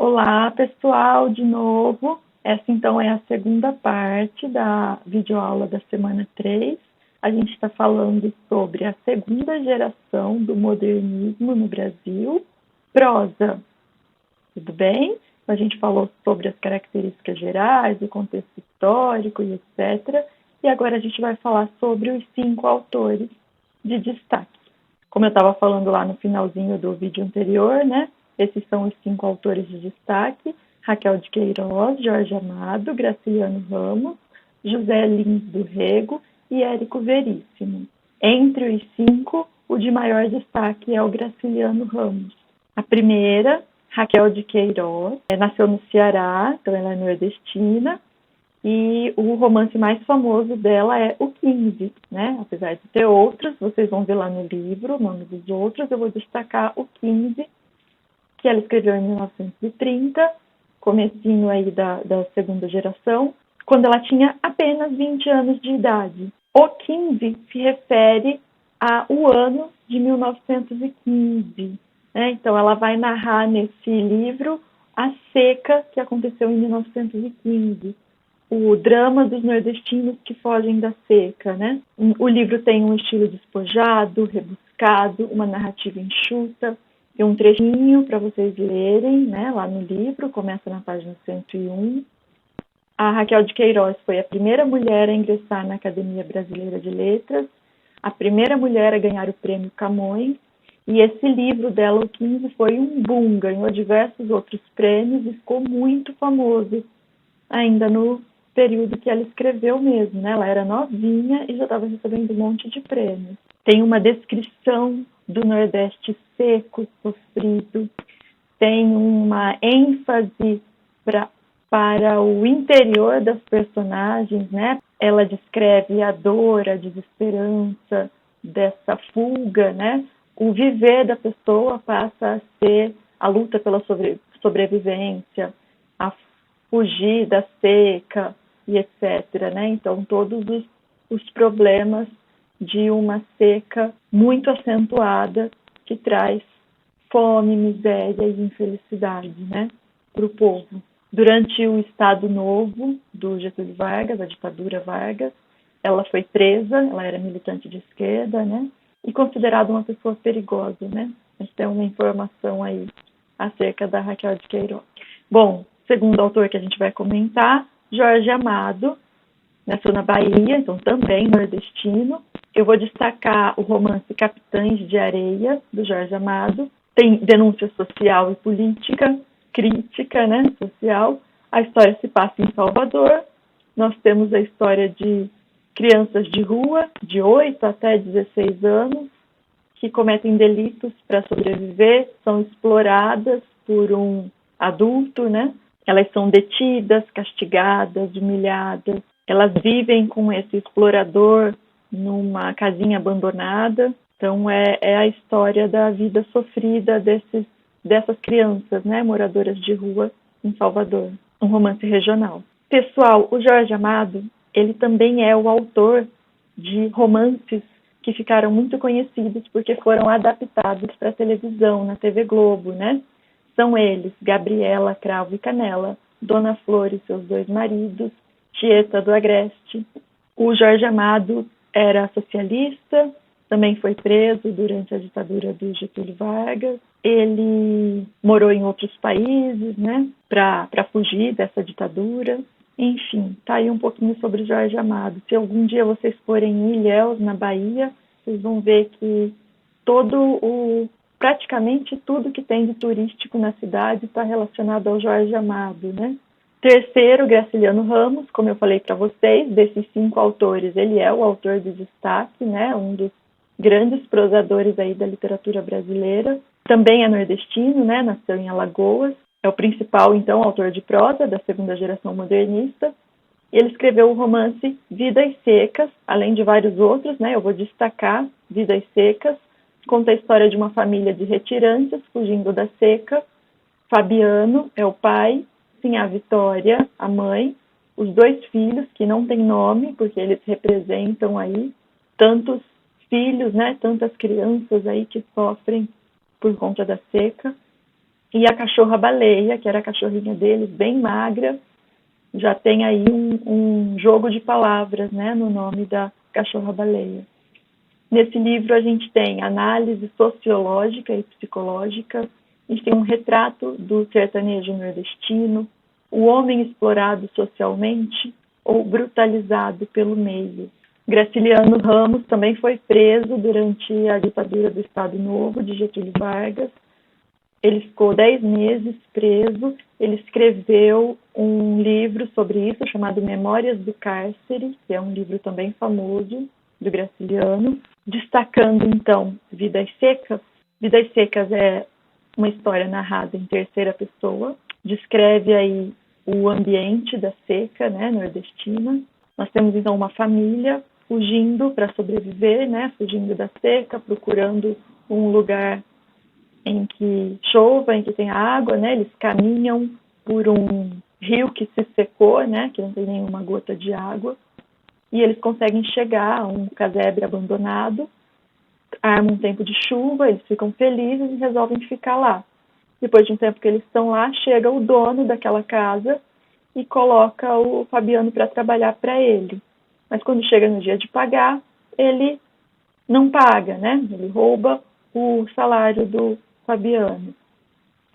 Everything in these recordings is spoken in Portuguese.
Olá, pessoal, de novo. Essa, então, é a segunda parte da videoaula da semana 3. A gente está falando sobre a segunda geração do modernismo no Brasil. Prosa, tudo bem? A gente falou sobre as características gerais, o contexto histórico e etc. E agora a gente vai falar sobre os 5 autores de destaque. Como eu estava falando lá no finalzinho do vídeo anterior, né? Esses são os 5 autores de destaque: Raquel de Queiroz, Jorge Amado, Graciliano Ramos, José Lins do Rego e Érico Veríssimo. Entre os 5, o de maior destaque é o Graciliano Ramos. A primeira, Raquel de Queiroz, nasceu no Ceará, então ela é nordestina, e o romance mais famoso dela é o 15, né? Apesar de ter outros, vocês vão ver lá no livro o nome dos outros, eu vou destacar o 15, que ela escreveu em 1930, comecinho aí da segunda geração, quando ela tinha apenas 20 anos de idade. O 15 se refere ao ano de 1915, né? Então ela vai narrar nesse livro a seca que aconteceu em 1915. O drama dos nordestinos que fogem da seca, né? O livro tem um estilo despojado, rebuscado, uma narrativa enxuta. Tem um trechinho para vocês lerem, né? Lá no livro, começa na página 101. A Raquel de Queiroz foi a primeira mulher a ingressar na Academia Brasileira de Letras, a primeira mulher a ganhar o prêmio Camões, e esse livro dela, o 15, foi um boom, ganhou diversos outros prêmios e ficou muito famoso ainda no período que ela escreveu mesmo, né? Ela era novinha e já estava recebendo um monte de prêmios. Tem uma descrição do Nordeste seco, sofrido, tem uma ênfase para o interior das personagens, né? Ela descreve a dor, a desesperança dessa fuga, né? O viver da pessoa passa a ser a luta pela sobrevivência, a fugir da seca e etc., né? Então, todos os problemas de uma seca muito acentuada que traz fome, miséria e infelicidade, né, para o povo. Durante o Estado Novo do Getúlio Vargas, a ditadura Vargas, ela foi presa, ela era militante de esquerda, né, e considerada uma pessoa perigosa, né. A gente tem uma informação aí acerca da Raquel de Queiroz. Bom, segundo autor que a gente vai comentar, Jorge Amado, nasceu na Bahia, então também nordestino. Eu vou destacar o romance Capitães de Areia, do Jorge Amado. Tem denúncia social e política, crítica, né, social. A história se passa em Salvador. Nós temos a história de crianças de rua, de 8 até 16 anos, que cometem delitos para sobreviver, são exploradas por um adulto, né? Elas são detidas, castigadas, humilhadas. Elas vivem com esse explorador numa casinha abandonada. Então, é a história da vida sofrida dessas crianças, né, moradoras de rua em Salvador. Um romance regional. Pessoal, o Jorge Amado, ele também é o autor de romances que ficaram muito conhecidos porque foram adaptados para a televisão, na TV Globo, né? São eles, Gabriela, Cravo e Canela, Dona Flor e seus 2 maridos, Tieta do Agreste. O Jorge Amado era socialista, também foi preso durante a ditadura do Getúlio Vargas. Ele morou em outros países, né, para fugir dessa ditadura. Enfim, tá aí um pouquinho sobre o Jorge Amado. Se algum dia vocês forem em Ilhéus, na Bahia, vocês vão ver que praticamente tudo que tem de turístico na cidade está relacionado ao Jorge Amado, né? Terceiro, Graciliano Ramos, como eu falei para vocês, desses 5 autores, ele é o autor de destaque, né? Um dos grandes prosadores aí da literatura brasileira. Também é nordestino, né? Nasceu em Alagoas. É o principal, então, autor de prosa da segunda geração modernista. Ele escreveu o romance Vidas Secas, além de vários outros, né? Eu vou destacar Vidas Secas. Conta a história de uma família de retirantes fugindo da seca. Fabiano é o pai, Sinhá Vitória, a mãe, os 2 filhos, que não têm nome, porque eles representam aí tantos filhos, né? Tantas crianças aí que sofrem por conta da seca. e a cachorra-baleia, que era a cachorrinha deles, bem magra. Já tem aí um jogo de palavras, né, no nome da cachorra-baleia. Nesse livro a gente tem análise sociológica e psicológica, a gente tem um retrato do sertanejo nordestino, o homem explorado socialmente ou brutalizado pelo meio. Graciliano Ramos também foi preso durante a ditadura do Estado Novo, de Getúlio Vargas. Ele ficou 10 meses preso. Ele escreveu um livro sobre isso, chamado Memórias do Cárcere, que é um livro também famoso, do Graciliano, destacando, então, Vidas Secas. Vidas Secas é uma história narrada em terceira pessoa, descreve aí o ambiente da seca, né, nordestina. Nós temos, então, uma família fugindo para sobreviver, né, fugindo da seca, procurando um lugar em que chova, em que tem água, né, eles caminham por um rio que se secou, né, que não tem nenhuma gota de água, e eles conseguem chegar a um casebre abandonado, armam um tempo de chuva, eles ficam felizes e resolvem ficar lá. Depois de um tempo que eles estão lá, chega o dono daquela casa e coloca o Fabiano para trabalhar para ele. Mas quando chega no dia de pagar, ele não paga, né? Ele rouba o salário do Fabiano.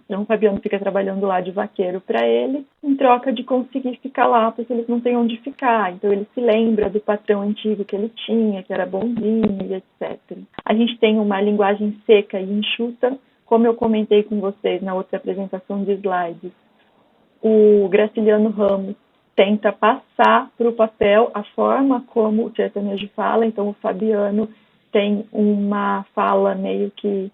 Então o Fabiano fica trabalhando lá de vaqueiro para ele, em troca de conseguir ficar lá, porque eles não têm onde ficar. Então ele se lembra do patrão antigo que ele tinha, que era bonzinho e etc. A gente tem uma linguagem seca e enxuta, como eu comentei com vocês na outra apresentação de slides. O Graciliano Ramos tenta passar para o papel a forma como o sertanejo fala, então o Fabiano tem uma fala meio que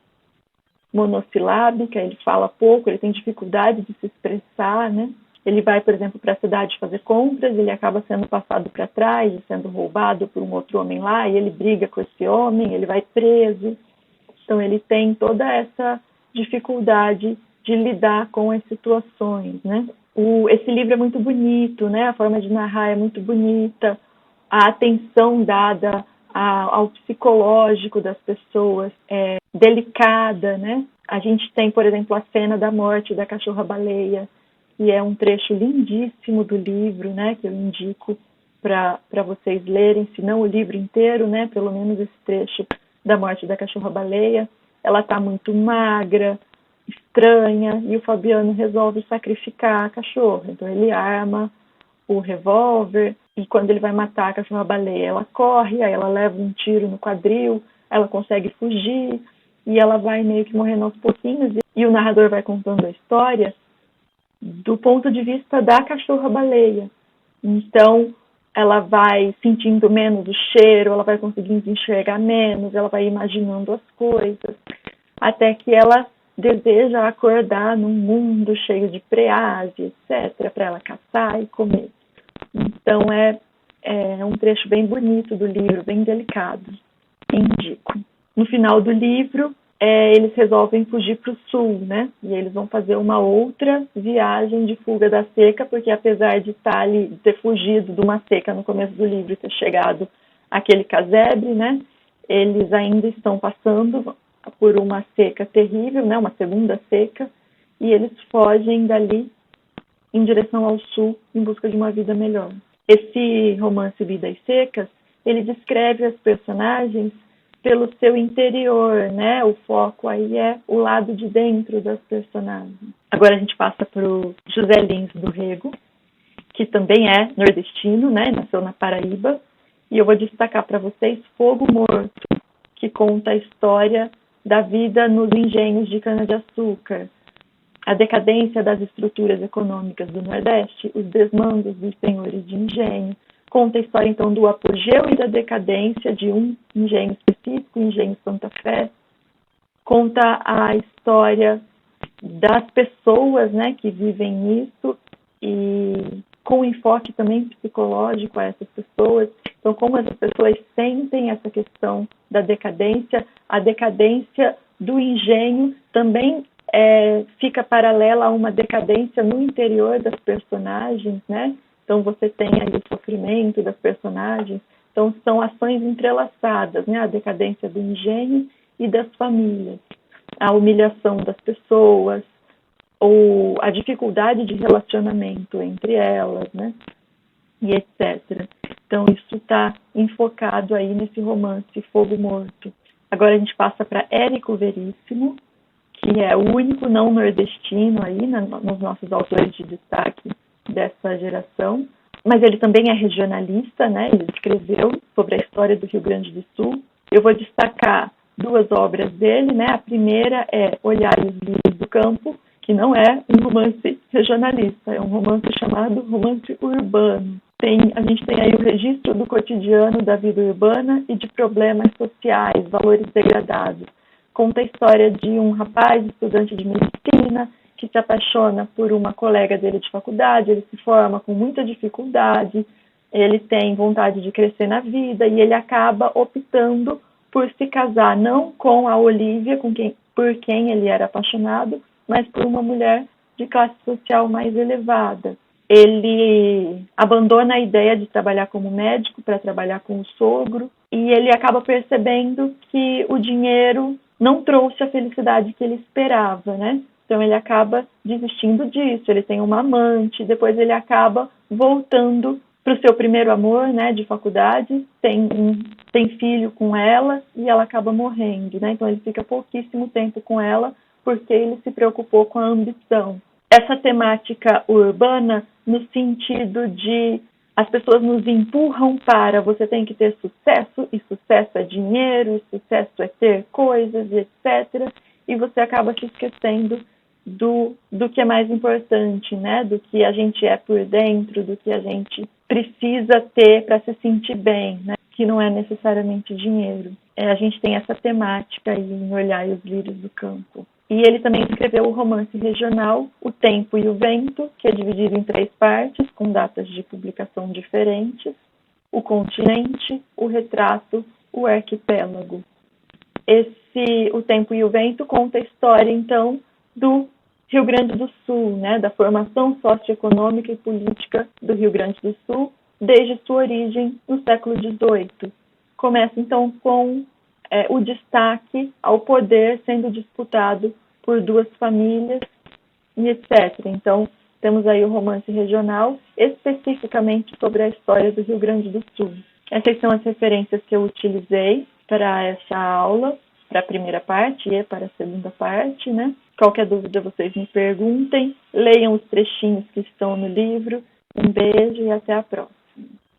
monossilábica, ele fala pouco, ele tem dificuldade de se expressar, né? Ele vai, por exemplo, para a cidade fazer compras, ele acaba sendo passado para trás, sendo roubado por um outro homem lá, e ele briga com esse homem, ele vai preso. Então ele tem toda essa dificuldade de lidar com as situações, né? Esse livro é muito bonito, né? A forma de narrar é muito bonita, a atenção dada ao psicológico das pessoas é delicada, né? A gente tem, por exemplo, a cena da morte da cachorra-baleia, que é um trecho lindíssimo do livro, né? Que eu indico para vocês lerem, se não o livro inteiro, né? Pelo menos esse trecho da morte da cachorra-baleia. Ela está muito magra, estranha, e o Fabiano resolve sacrificar a cachorra. Então ele arma o revólver, e quando ele vai matar a cachorra-baleia, ela corre, aí ela leva um tiro no quadril, ela consegue fugir, e ela vai meio que morrendo aos pouquinhos, e o narrador vai contando a história do ponto de vista da cachorra-baleia. Então, ela vai sentindo menos o cheiro, ela vai conseguindo enxergar menos, ela vai imaginando as coisas, até que ela deseja acordar num mundo cheio de preás, etc., para ela caçar e comer. Então, é um trecho bem bonito do livro, bem delicado. Indico. No final do livro, eles resolvem fugir para o sul, né? E eles vão fazer uma outra viagem de fuga da seca, porque apesar de estar ali, de ter fugido de uma seca no começo do livro e ter chegado àquele casebre, né? Eles ainda estão passando por uma seca terrível, né? Uma segunda seca, e eles fogem dali em direção ao sul em busca de uma vida melhor. Esse romance Vidas Secas, ele descreve as personagens pelo seu interior, né? O foco aí é o lado de dentro das personagens. Agora a gente passa para o José Lins do Rego, que também é nordestino, né? Nasceu na Paraíba, e eu vou destacar para vocês Fogo Morto, que conta a história da vida nos engenhos de cana-de-açúcar, a decadência das estruturas econômicas do Nordeste, os desmandos dos senhores de engenho. Conta a história, então, do apogeu e da decadência de um engenho específico, o Engenho Santa Fé. Conta a história das pessoas, né, que vivem nisso, e com enfoque também psicológico a essas pessoas. Então, como essas pessoas sentem essa questão da decadência, a decadência do engenho também fica paralela a uma decadência no interior das personagens, né? Então, você tem aí o sofrimento das personagens. Então, são ações entrelaçadas, né? A decadência do engenho e das famílias. A humilhação das pessoas, ou a dificuldade de relacionamento entre elas, né? E etc. Então, isso está enfocado aí nesse romance Fogo Morto. Agora a gente passa para Érico Veríssimo, que é o único não nordestino aí, nos nossos autores de destaque dessa geração. Mas ele também é regionalista, né? Ele escreveu sobre a história do Rio Grande do Sul. Eu vou destacar duas obras dele, né? A primeira é Olhar os Lírios do Campo, que não é um romance regionalista, é um romance chamado romance urbano. A gente tem aí o registro do cotidiano da vida urbana e de problemas sociais, valores degradados. Conta a história de um rapaz, estudante de medicina, que se apaixona por uma colega dele de faculdade, ele se forma com muita dificuldade, ele tem vontade de crescer na vida e ele acaba optando por se casar não com a Olívia, por quem ele era apaixonado, mas por uma mulher de classe social mais elevada. Ele abandona a ideia de trabalhar como médico para trabalhar com o sogro e ele acaba percebendo que o dinheiro não trouxe a felicidade que ele esperava, né? Então ele acaba desistindo disso, ele tem uma amante, depois ele acaba voltando para o seu primeiro amor, né, de faculdade, tem filho com ela e ela acaba morrendo, né? Então ele fica pouquíssimo tempo com ela porque ele se preocupou com a ambição. Essa temática urbana no sentido de as pessoas nos empurram para você tem que ter sucesso, e sucesso é dinheiro, e sucesso é ter coisas, etc. E você acaba se esquecendo do que é mais importante, né? Do que a gente é por dentro, do que a gente precisa ter para se sentir bem, né? Que não é necessariamente dinheiro. A gente tem essa temática aí em Olhar os Lírios do Campo. E ele também escreveu o romance regional O Tempo e o Vento, que é dividido em 3 partes, com datas de publicação diferentes: O Continente, O Retrato, O Arquipélago. O Tempo e o Vento conta a história, então, do Rio Grande do Sul, né, da formação socioeconômica e política do Rio Grande do Sul, desde sua origem no século XVIII. Começa, então, com o destaque ao poder sendo disputado por 2 famílias e etc. Então, temos aí o romance regional, especificamente sobre a história do Rio Grande do Sul. Essas são as referências que eu utilizei para essa aula, para a primeira parte e para a segunda parte, né? Qualquer dúvida vocês me perguntem, leiam os trechinhos que estão no livro. Um beijo e até a próxima.